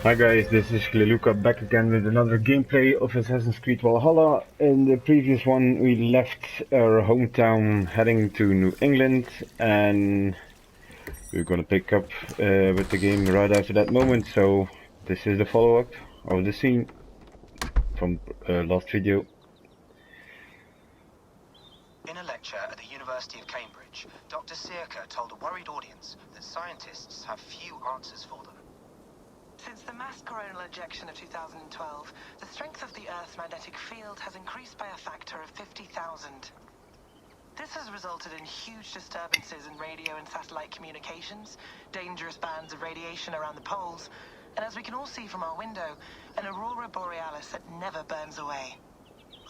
Hi guys, this is Glelouca back again with another gameplay of Assassin's Creed Valhalla. In the previous one we left our hometown heading to New England, and we're gonna pick up with the game right after that moment. So this is the follow-up of the scene from last video. In a lecture at the University of Cambridge, Dr. Searca told a worried audience that scientists have few answers for them. Since the mass coronal ejection of 2012, the strength of the Earth's magnetic field has increased by a factor of 50,000. This has resulted in huge disturbances in radio and satellite communications, dangerous bands of radiation around the poles, and as we can all see from our window, an aurora borealis that never burns away.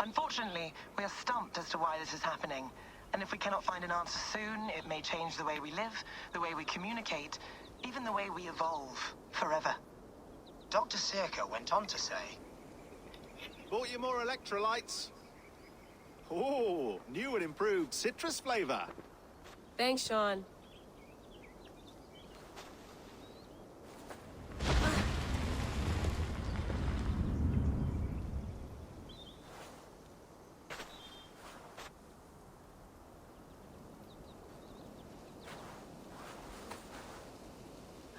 Unfortunately, we are stumped as to why this is happening, and if we cannot find an answer soon, it may change the way we live, the way we communicate, even the way we evolve forever. Dr. Searca went on to say, "Bought you more electrolytes? Oh, new and improved citrus flavor." Thanks, Sean.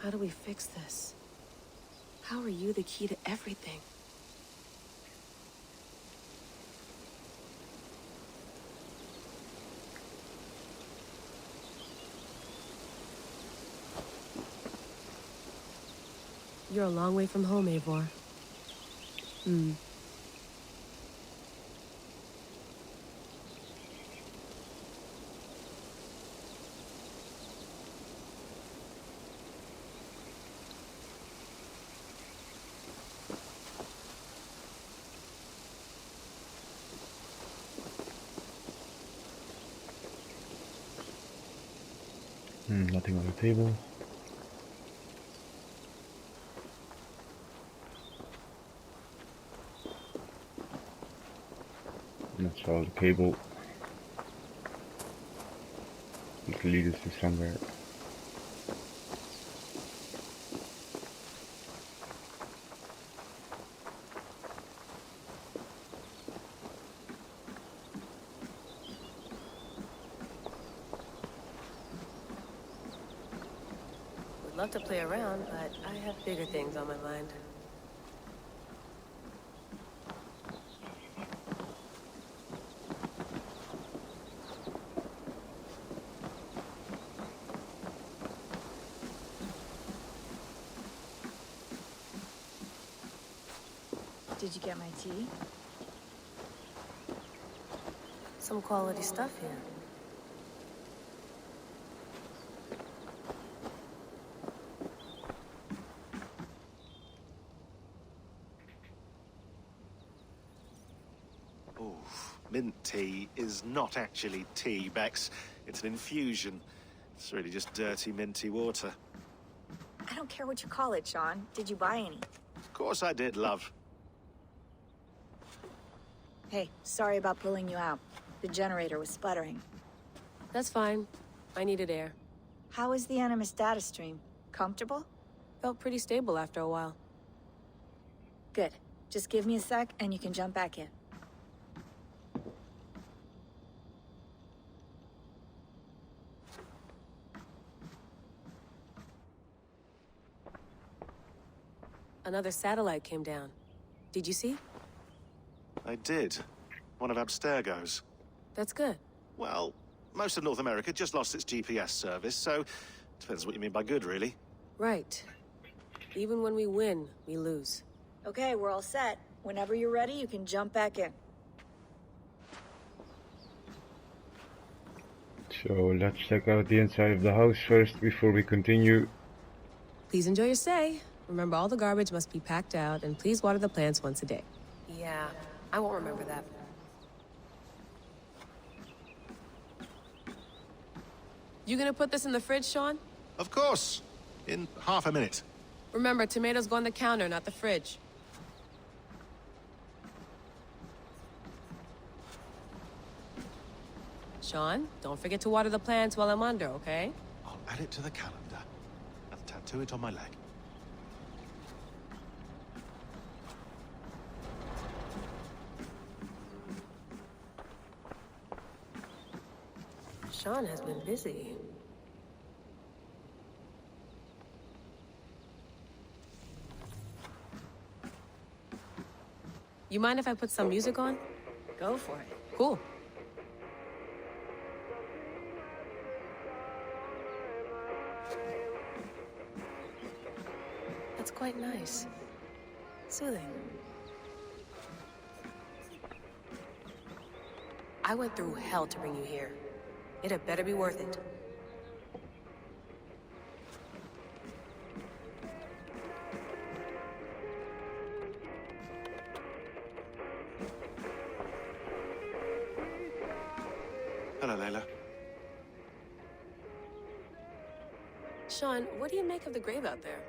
How do we fix this? How are you the key to everything? You're a long way from home, Eivor. Nothing on the table. Let's follow the cable. It can lead us to somewhere. Would love to play around, but I have bigger things on my mind. Did you get my tea? Some quality stuff here. Oh, mint tea is not actually tea, Bex. It's an infusion. It's really just dirty, minty water. I don't care what you call it, Sean. Did you buy any? Of course I did, love. Hey, sorry about pulling you out. The generator was sputtering. That's fine. I needed air. How is the Animus data stream? Comfortable? Felt pretty stable after a while. Good. Just give me a sec and you can jump back in. Another satellite came down. Did you see? I did. One of Abstergo's. That's good. Well, most of North America just lost its GPS service, so depends what you mean by good, really. Right. Even when we win, we lose. Okay, we're all set. Whenever you're ready, you can jump back in. So let's check out the inside of the house first before we continue. Please enjoy your stay. Remember, all the garbage must be packed out, and please water the plants once a day. Yeah, I won't remember that. You gonna put this in the fridge, Sean? Of course. In half a minute. Remember, tomatoes go on the counter, not the fridge. Sean, don't forget to water the plants while I'm under, okay? I'll add it to the calendar and tattoo it on my leg. Sean has been busy. You mind if I put some music on? Go for it. Cool. That's quite nice. Soothing. I went through hell to bring you here. It had better be worth it. Hello, Layla. Sean, what do you make of the grave out there?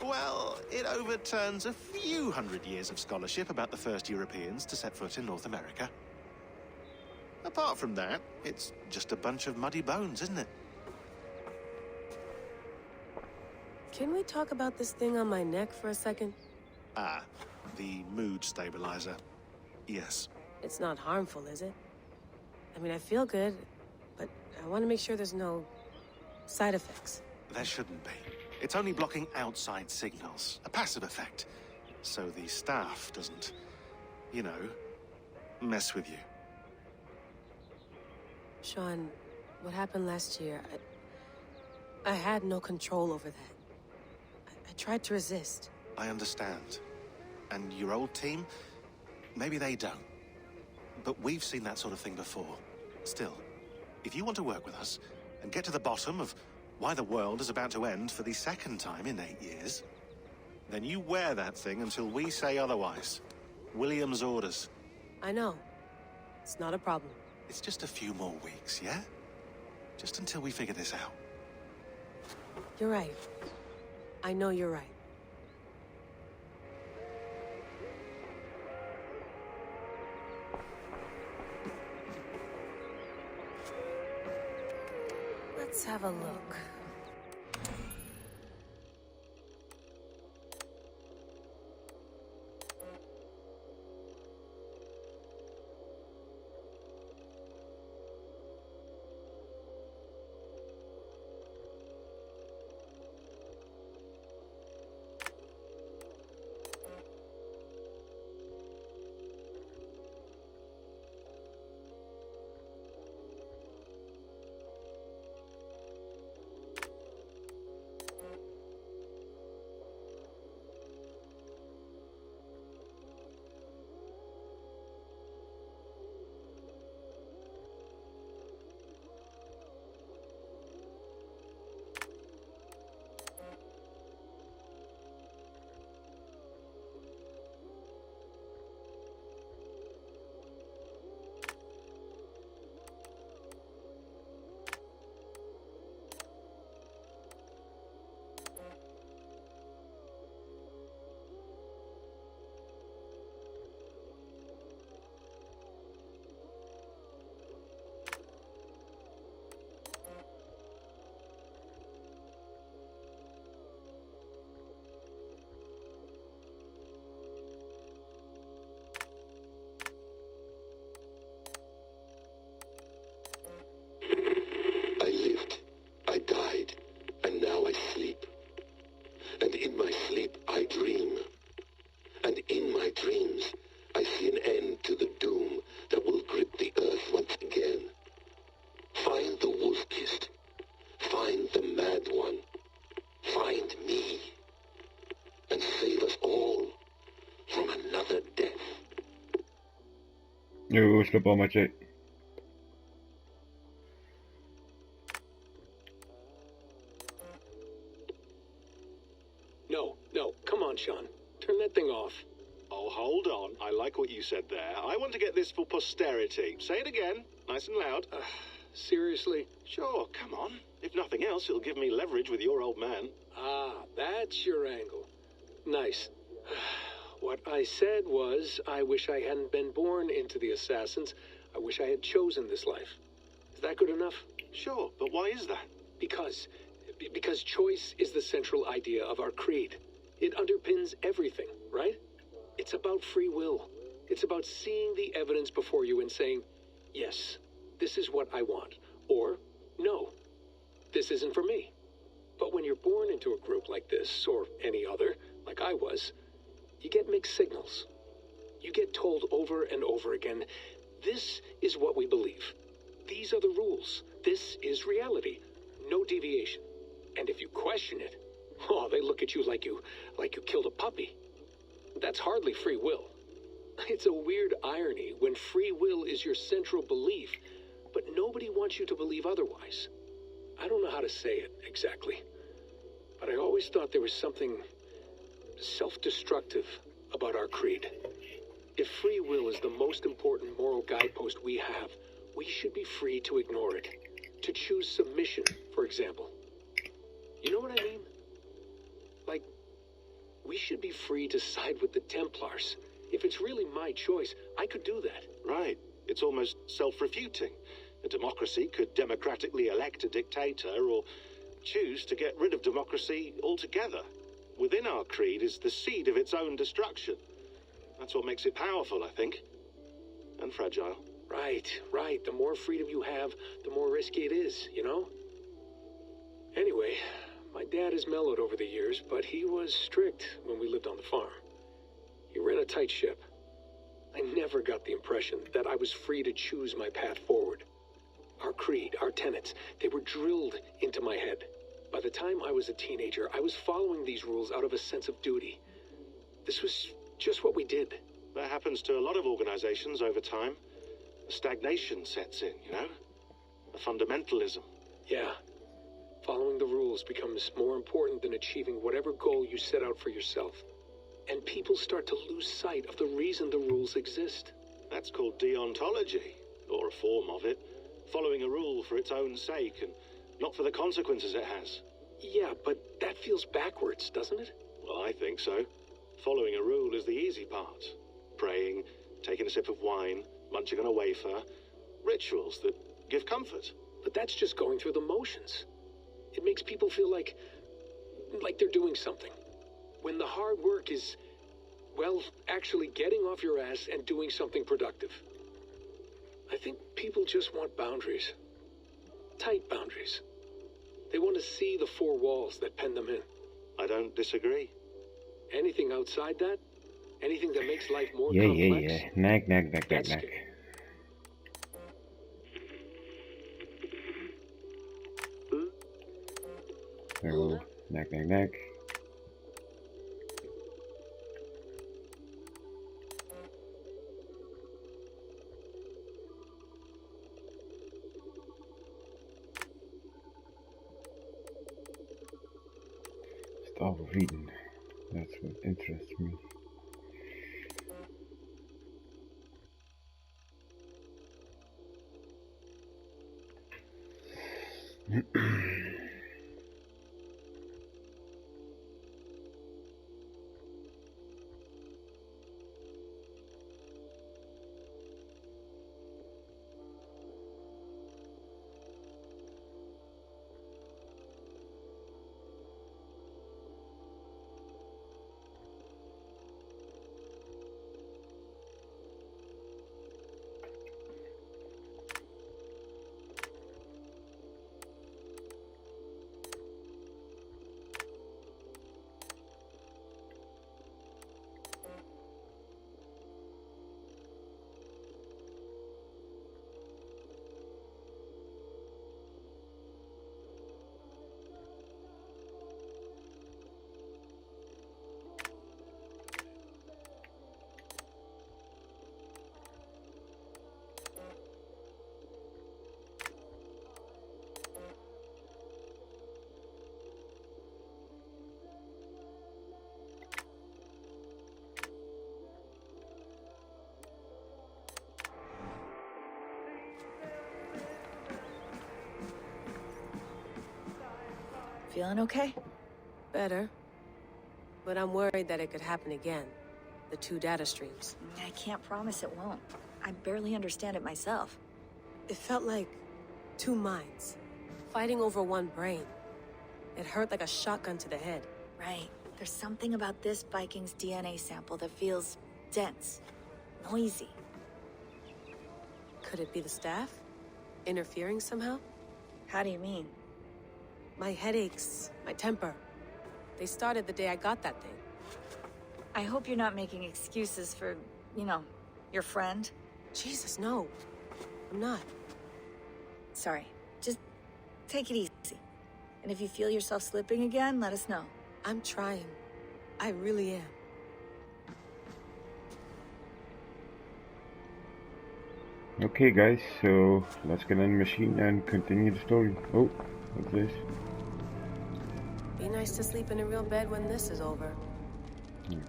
Well, it overturns a few hundred years of scholarship about the first Europeans to set foot in North America. Apart from that, it's just a bunch of muddy bones, isn't it? Can we talk about this thing on my neck for a second? Ah, the mood stabilizer. Yes. It's not harmful, is it? I mean, I feel good, but I want to make sure there's no side effects. There shouldn't be. It's only blocking outside signals, a passive effect. So the staff doesn't, you know, mess with you. Sean, what happened last year, I had no control over that. I tried to resist. I understand. And your old team, maybe they don't. But we've seen that sort of thing before. Still, if you want to work with us and get to the bottom of why the world is about to end for the second time in 8 years, then you wear that thing until we say otherwise. William's orders. I know. It's not a problem. It's just a few more weeks, yeah? Just until we figure this out. You're right. I know you're right. Let's have a look. Jo, slå på macie. No, come on, Sean. Turn that thing off. Oh, hold on. I like what you said there. I want to get this for posterity. Say it again, nice and loud. Seriously? Sure, come on. If nothing else, it'll give me leverage with your old man. Ah, that's your angle. Nice. What I said was, I wish I hadn't been born into the Assassins. I wish I had chosen this life. Is that good enough? Sure, but why is that? Because choice is the central idea of our creed. It underpins everything, right? It's about free will. It's about seeing the evidence before you and saying, yes, this is what I want. or no, this isn't for me. But when you're born into a group like this, or any other, like I was, you get mixed signals. You get told over and over again, this is what we believe. These are the rules. This is reality. No deviation. And if you question it, oh, they look at you like you killed a puppy. That's hardly free will. It's a weird irony when free will is your central belief, but nobody wants you to believe otherwise. I don't know how to say it exactly, but I always thought there was something self-destructive about our creed. If free will is the most important moral guidepost we have, we should be free to ignore it. To choose submission, for example. You know what I mean? Like, we should be free to side with the Templars. If it's really my choice, I could do that. Right. It's almost self-refuting. A democracy could democratically elect a dictator or choose to get rid of democracy altogether. Within our creed is the seed of its own destruction. That's what makes it powerful, I think. And fragile. Right. The more freedom you have, the more risky it is, you know? Anyway, my dad has mellowed over the years, but he was strict when we lived on the farm. He ran a tight ship. I never got the impression that I was free to choose my path forward. Our creed, our tenets, they were drilled into my head. By the time I was a teenager, I was following these rules out of a sense of duty. This was just what we did. That happens to a lot of organizations over time. A stagnation sets in, you know? A fundamentalism. Yeah. Following the rules becomes more important than achieving whatever goal you set out for yourself. And people start to lose sight of the reason the rules exist. That's called deontology, or a form of it. Following a rule for its own sake and not for the consequences it has. Yeah, but that feels backwards, doesn't it? Well, I think so. Following a rule is the easy part. Praying, taking a sip of wine, munching on a wafer. Rituals that give comfort. But that's just going through the motions. It makes people feel like they're doing something. When the hard work is, well, actually getting off your ass and doing something productive. I think people just want boundaries. Tight boundaries. They want to see the four walls that pen them in. I don't disagree. Anything outside that? Anything that makes life more complex? Yeah. Nag. So, nag. Stop reading. That's what interests me. Feeling okay? Better. But I'm worried that it could happen again. The two data streams. I can't promise it won't. I barely understand it myself. It felt like two minds, fighting over one brain. It hurt like a shotgun to the head. Right. There's something about this Viking's DNA sample that feels dense, noisy. Could it be the staff? Interfering somehow? How do you mean? My headaches, my temper. They started the day I got that thing. I hope you're not making excuses for, you know, your friend. Jesus, no. I'm not. Sorry. Just take it easy. And if you feel yourself slipping again, let us know. I'm trying. I really am. Okay guys, so let's get in the machine and continue the story. Oh, what's this? Be nice to sleep in a real bed when this is over.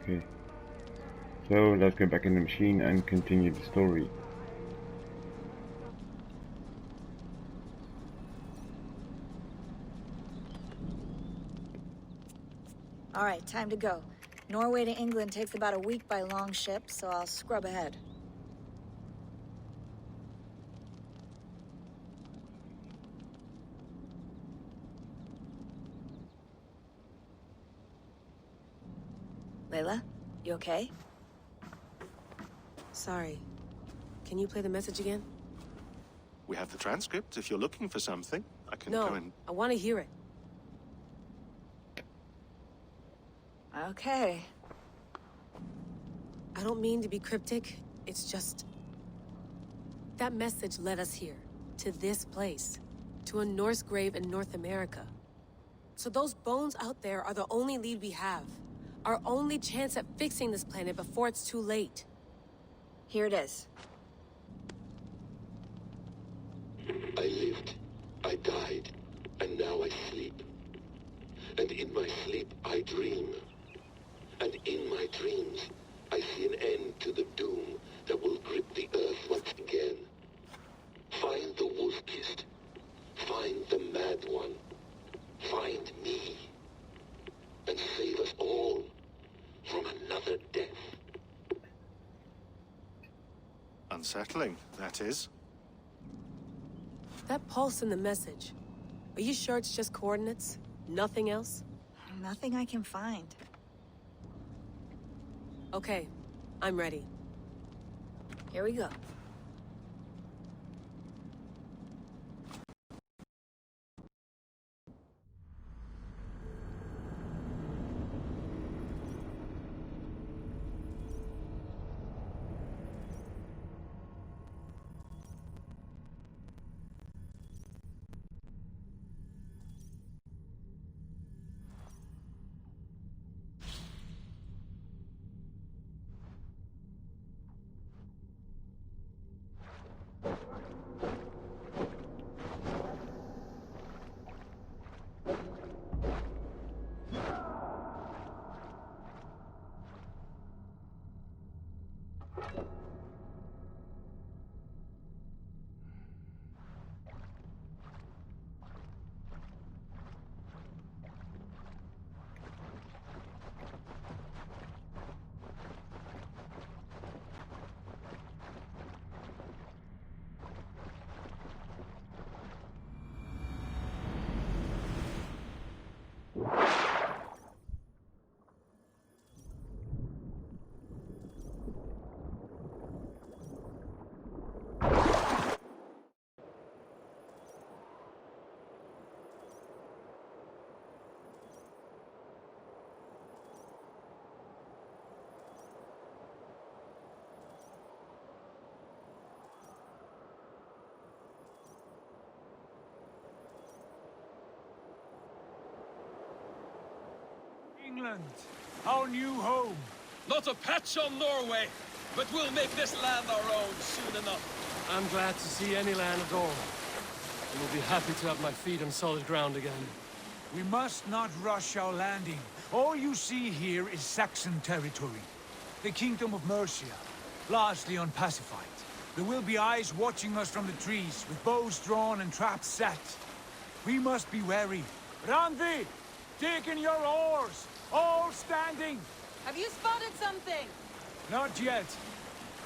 Okay. So let's get back in the machine and continue the story. All right, time to go. Norway to England takes about a week by long ship, so I'll scrub ahead. Layla, you okay? Sorry. Can you play the message again? We have the transcript. If you're looking for something, I can go No, and... I want to hear it. Okay. I don't mean to be cryptic. It's just... that message led us here. To this place. To a Norse grave in North America. So those bones out there are the only lead we have. Our only chance at fixing this planet before it's too late. Here it is. I lived, I died, and now I sleep. And in my sleep I dream. And in my dreams I see an end to the doom that will grip the earth once again. Find the wolf-kissed. Find the mad one. Find me. And save us all from another death. Unsettling, that is. That pulse in the message. Are you sure it's just coordinates? Nothing else? Nothing I can find. Okay, I'm ready. Here we go. England, our new home. Not a patch on Norway, but we'll make this land our own soon enough. I'm glad to see any land at all. And will be happy to have my feet on solid ground again. We must not rush our landing. All you see here is Saxon territory. The Kingdom of Mercia, largely unpacified. There will be eyes watching us from the trees, with bows drawn and traps set. We must be wary. Randvi, take in your oars! All standing! Have you spotted something? Not yet.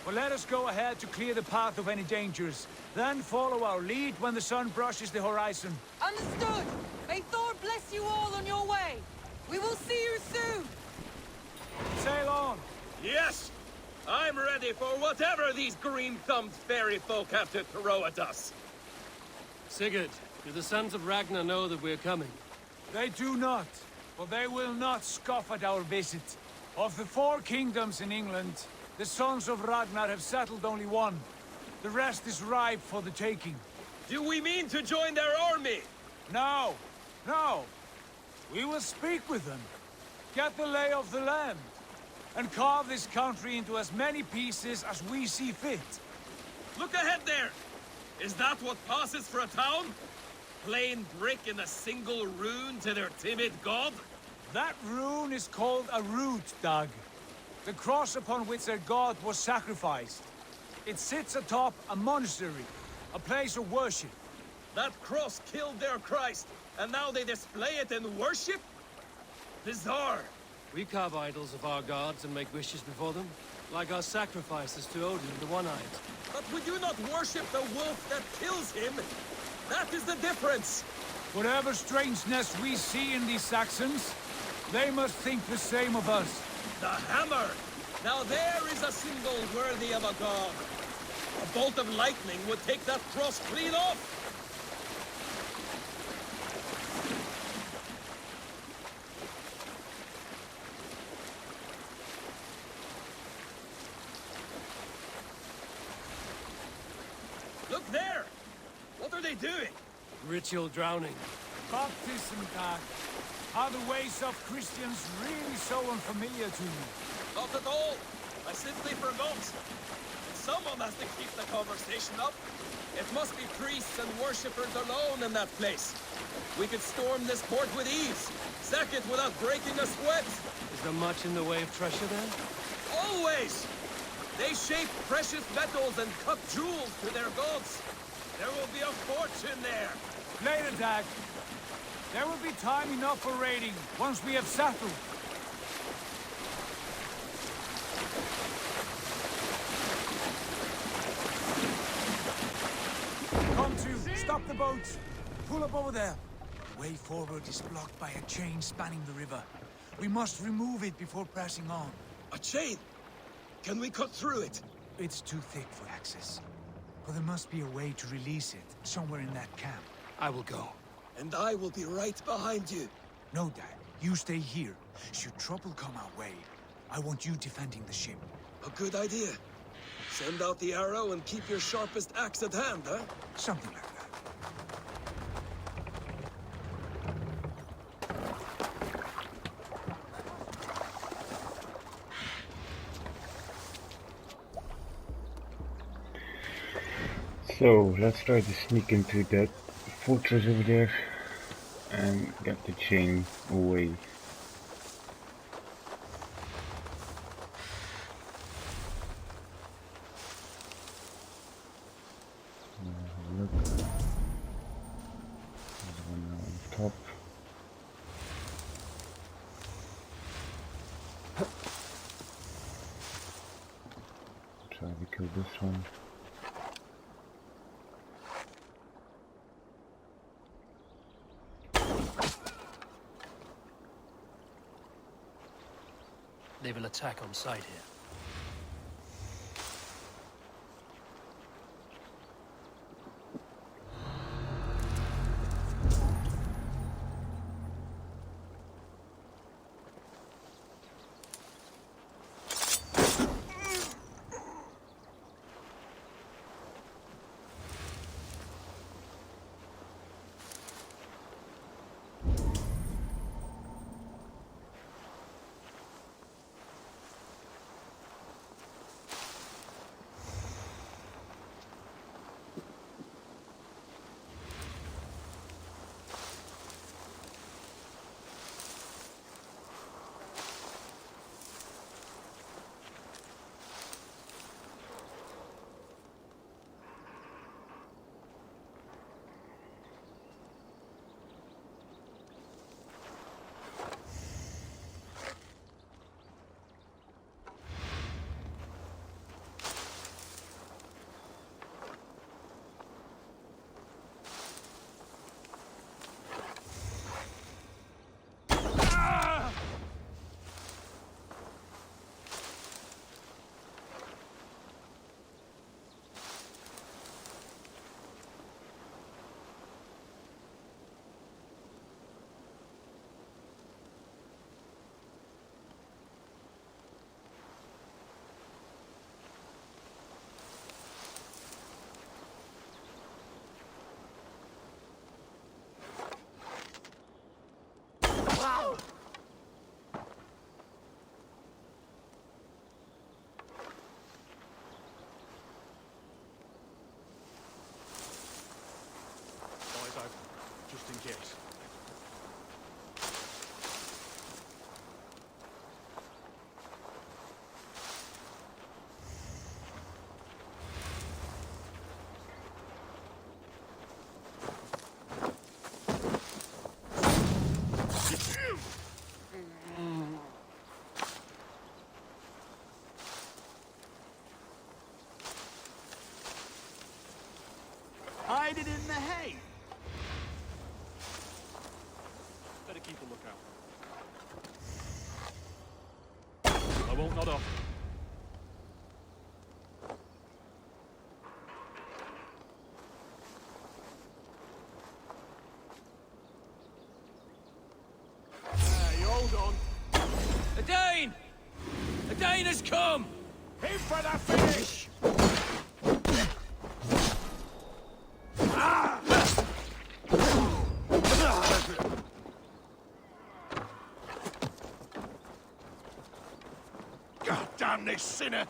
But let us go ahead to clear the path of any dangers. Then follow our lead when the sun brushes the horizon. Understood! May Thor bless you all on your way! We will see you soon! Sail on! Yes! I'm ready for whatever these green-thumbed fairy folk have to throw at us. Sigurd, Do the sons of Ragnar know that we're coming? They do not, for they will not scoff at our visit. Of the 4 kingdoms in England, the sons of Ragnar have settled only one. The rest is ripe for the taking. Do we mean to join their army? No, no. We will speak with them, get the lay of the land, and carve this country into as many pieces as we see fit. Look ahead there! Is that what passes for a town? Plain brick in a single rune to their timid god? That rune is called a root, Doug. The cross upon which their god was sacrificed. It sits atop a monastery, a place of worship. That cross killed their Christ, and now they display it in worship? Bizarre. We carve idols of our gods and make wishes before them, like our sacrifices to Odin, the One-Eyed. But we do not worship the wolf that kills him. That is the difference. Whatever strangeness we see in these Saxons, they must think the same of us. The hammer! Now there is a symbol worthy of a god. A bolt of lightning would take that cross clean off! Look there! What are they doing? Ritual drowning. Baptism, Doug. Are the ways of Christians really so unfamiliar to you? Not at all. I simply forgot. Someone has to keep the conversation up. It must be priests and worshippers alone in that place. We could storm this port with ease. Sack it without breaking a sweat. Is there much in the way of treasure then? Always! They shape precious metals and cut jewels to their gods. There will be a fortune there. Later, Dag. There will be time enough for raiding, once we have settled. Come to, stop the boats. Pull up over there. The way forward is blocked by a chain spanning the river. We must remove it before pressing on. A chain? Can we cut through it? It's too thick for access. But there must be a way to release it, somewhere in that camp. I will go. And I will be right behind you. No, Dad. You stay here. Should trouble come our way, I want you defending the ship. A good idea. Send out the arrow and keep your sharpest axe at hand, huh? Something like that. So let's try to sneak into that fortress over there and get the chain away. Look, there's one now on top. Try to kill this one. They will attack on sight here. case. Hide it in the hay. Better keep a lookout. I won't nod off. You hold on. A Dane! A Dane has come! Aim for that finish! God damn this sinner!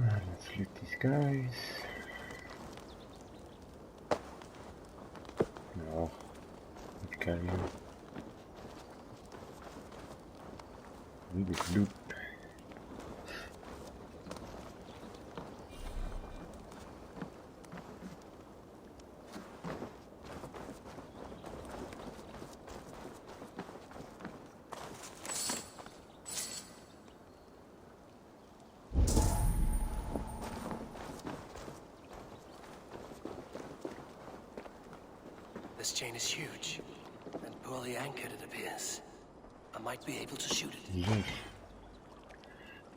Let's loot these guys. No, not carry him. Need this loot. This chain is huge, and poorly anchored, it appears. I might be able to shoot it. Yes.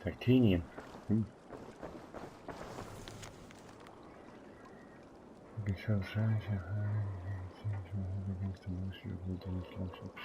Titanium. You can sell size against the most usable damage landscapes.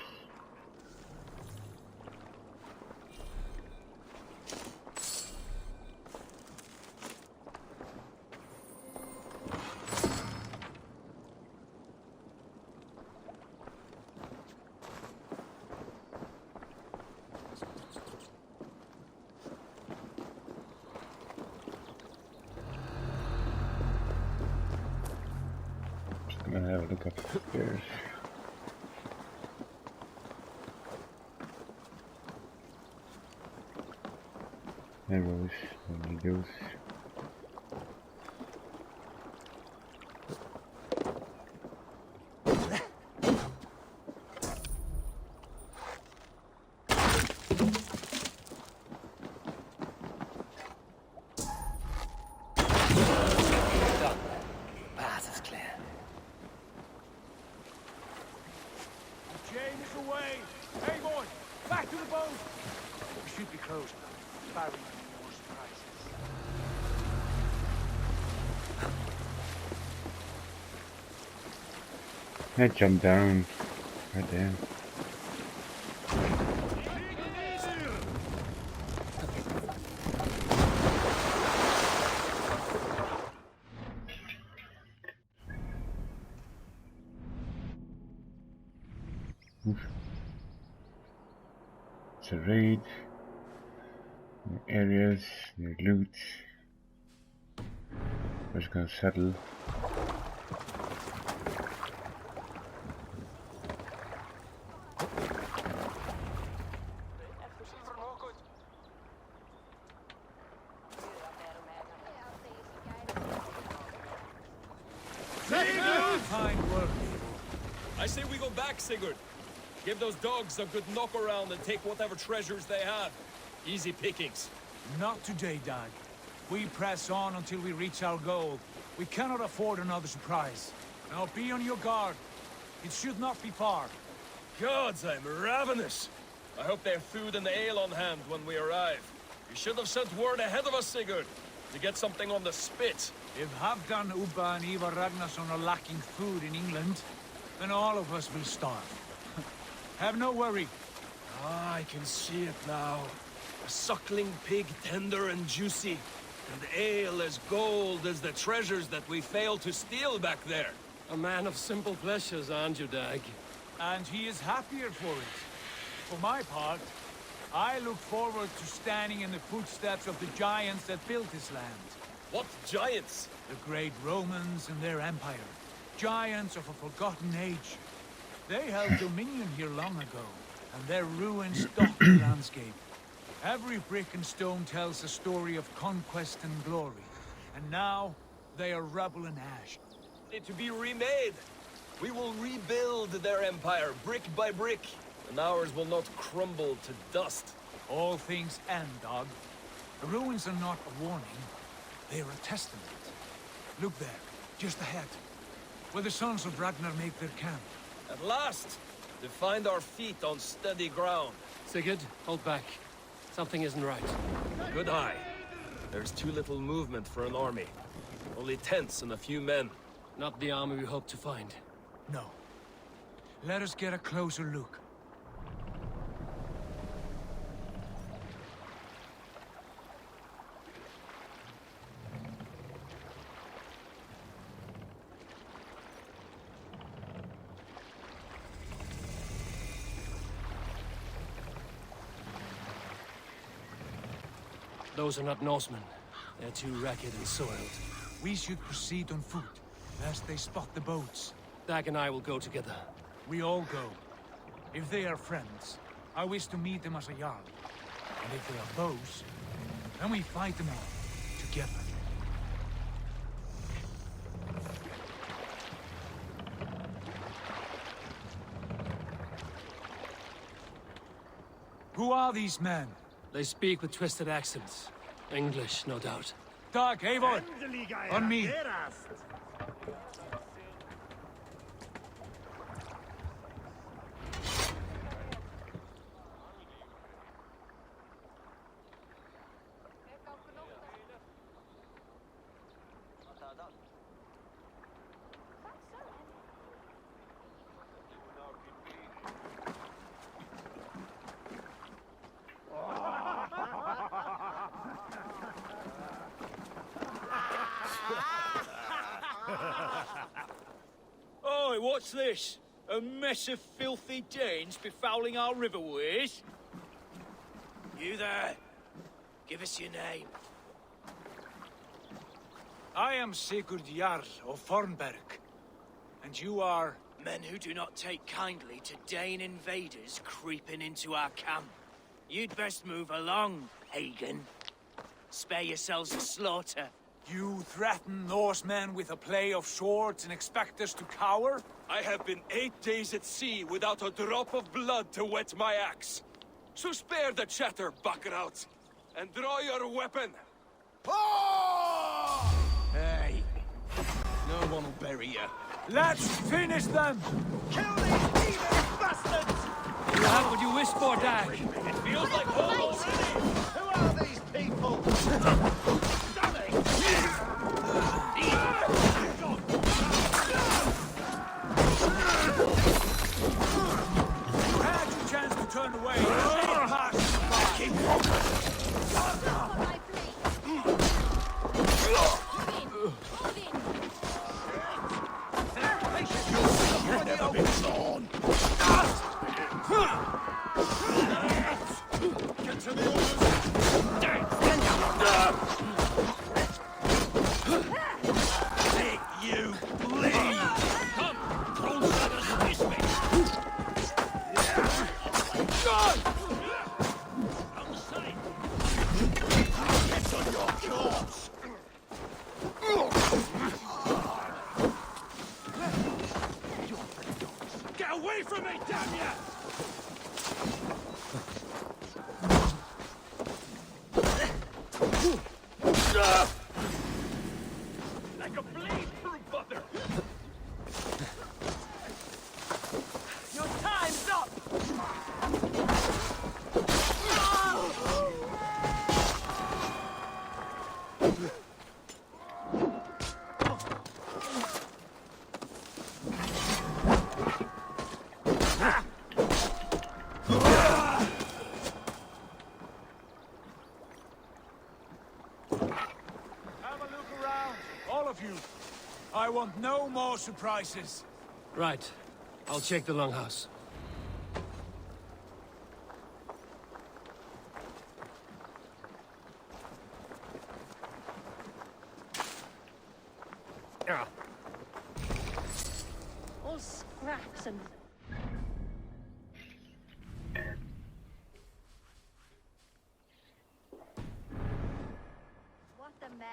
I'm gonna have a look upstairs. Arrows, I need those. I jumped down. Right there. Oof. It's a raid. New areas, new loot. We're just gonna settle. I say we go back, Sigurd. Give those dogs a good knock around and take whatever treasures they have. Easy pickings. Not today, Dag. We press on until we reach our goal. We cannot afford another surprise. Now be on your guard. It should not be far. Gods, I'm ravenous. I hope they have food and ale on hand when we arrive. You should have sent word ahead of us, Sigurd, to get something on the spit. If Halfdan, Ubba and Ivar Ragnarsson are lacking food in England, then all of us will starve. Have no worry. Ah, I can see it now. A suckling pig, tender and juicy. And ale as gold as the treasures that we failed to steal back there. A man of simple pleasures, aren't you, Dag? And he is happier for it. For my part, I look forward to standing in the footsteps of the giants that built this land. What giants? The great Romans and their empire. Giants of a forgotten age. They held dominion here long ago, and their ruins dot the landscape. Every brick and stone tells a story of conquest and glory. And now, they are rubble and ash. To be remade. We will rebuild their empire, brick by brick. And ours will not crumble to dust. All things end, dog. The ruins are not a warning. They are a testament. Look there, just ahead. Where the sons of Ragnar make their camp. At last! To find our feet on steady ground. Sigurd, hold back. Something isn't right. Good eye. There's too little movement for an army. Only tents and a few men. Not the army we hoped to find. No. Let us get a closer look. Those are not Norsemen. They're too ragged and soiled. We should proceed on foot, lest they spot the boats. Dag and I will go together. We all go. If they are friends, I wish to meet them as a Jarl. And if they are foes, then we fight them all, together. Who are these men? They speak with twisted accents. English, no doubt. Dag, Eivor! On me! Oi, what's this? A mess of filthy Danes befouling our riverways? You there? Give us your name. I am Sigurd Jarl of Fornberg. And you are... Men who do not take kindly to Dane invaders creeping into our camp. You'd best move along, Hagen. Spare yourselves a slaughter. You threaten Norsemen with a play of swords and expect us to cower? I have been 8 days at sea without a drop of blood to wet my axe. So spare the chatter, buckerouts, and draw your weapon. Hey, no one will bury you. Let's finish them! Kill these demon bastards! You have what you wish for, Dag. It feels like home already! Who are these people? You had your chance to turn away. Keep You've never been born. Get to the orders! I want no more surprises. Right. I'll check the longhouse. All scraps and... What a mess.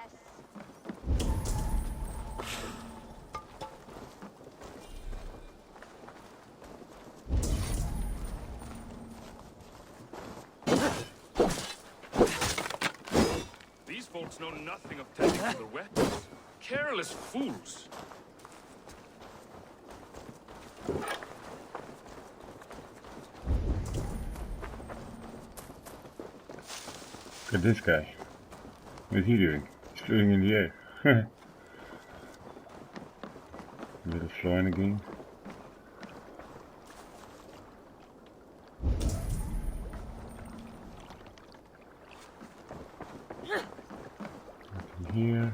These folks know nothing of tending to their weapons. Careless fools. Look at this guy. What is he doing? He's floating in the air. A little flying again. Nothing here.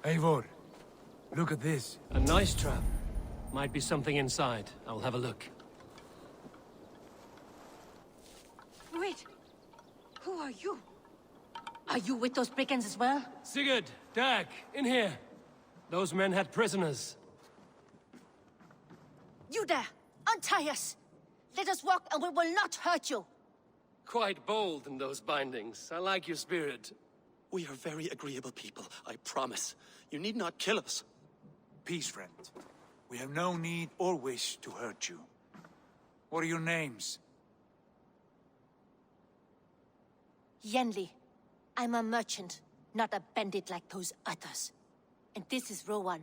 Eivor, look at this. A nice trap. Might be something inside. I'll have a look. Wait! Who are you? Are you with those brigands as well? Sigurd! Dag! In here! Those men had prisoners. You there! Untie us! Let us walk and we will not hurt you! Quite bold in those bindings. I like your spirit. We are very agreeable people, I promise. You need not kill us. Peace, friend. We have no need or wish to hurt you. What are your names? Yenli. I'm a merchant, not a bandit like those others. And this is Rowan.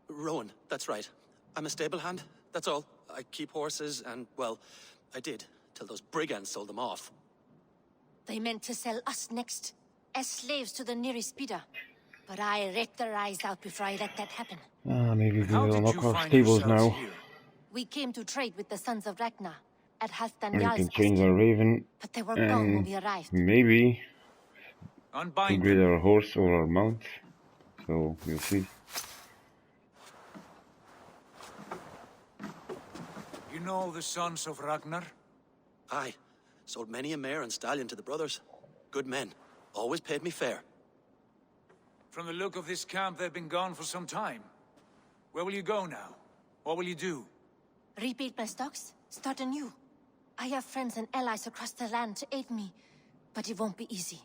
Rowan, that's right. I'm a stable hand, that's all. I keep horses and, well, I did, till those brigands sold them off. They meant to sell us next, as slaves to the nearest speeder. But I ripped their eyes out before I let that happen. Maybe we'll unlock our stables now. Here? We came to trade with the sons of Ragnar at Halfdan And we Jarl's can change estate. our raven. But they were gone when we arrived. Maybe Unbind upgrade our horse or our mount. So we'll see. You know the sons of Ragnar? Aye. Sold many a mare and stallion to the brothers. Good men. Always paid me fair. From the look of this camp, they've been gone for some time. Where will you go now? What will you do? Rebuild my stocks? Start anew. I have friends and allies across the land to aid me. But it won't be easy.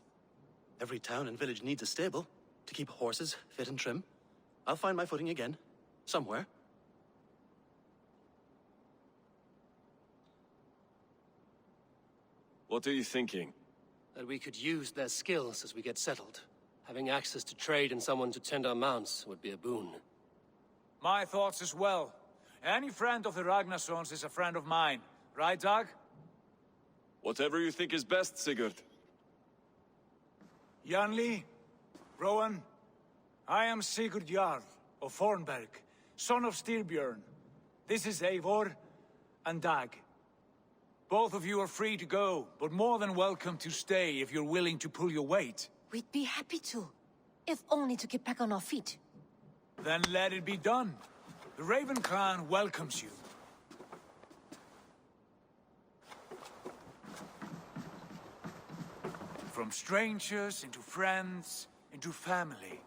Every town and village needs a stable to keep horses fit and trim. I'll find my footing again. Somewhere. What are you thinking? That we could use their skills as we get settled. Having access to trade and someone to tend our mounts would be a boon. My thoughts as well. Any friend of the Ragnarsons is a friend of mine. Right, Dag? Whatever you think is best, Sigurd. Janli, Rowan, I am Sigurd Jarl of Fornberg, son of Styrbjörn. This is Eivor and Dag. Both of you are free to go, but more than welcome to stay if you're willing to pull your weight. We'd be happy to, if only to get back on our feet. Then let it be done. The Raven clan welcomes you. From strangers into friends, into family.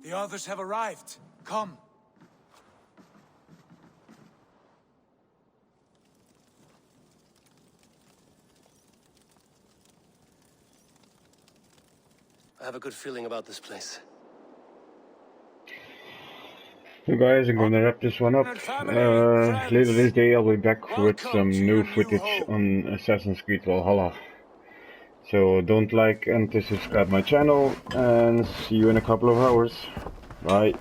The others have arrived. Come. I have a good feeling about this place. So guys, I'm gonna wrap this one up. Later this day I'll be back with some new footage on Assassin's Creed Valhalla. So don't like and to subscribe my channel, and see you in a couple of hours. Bye.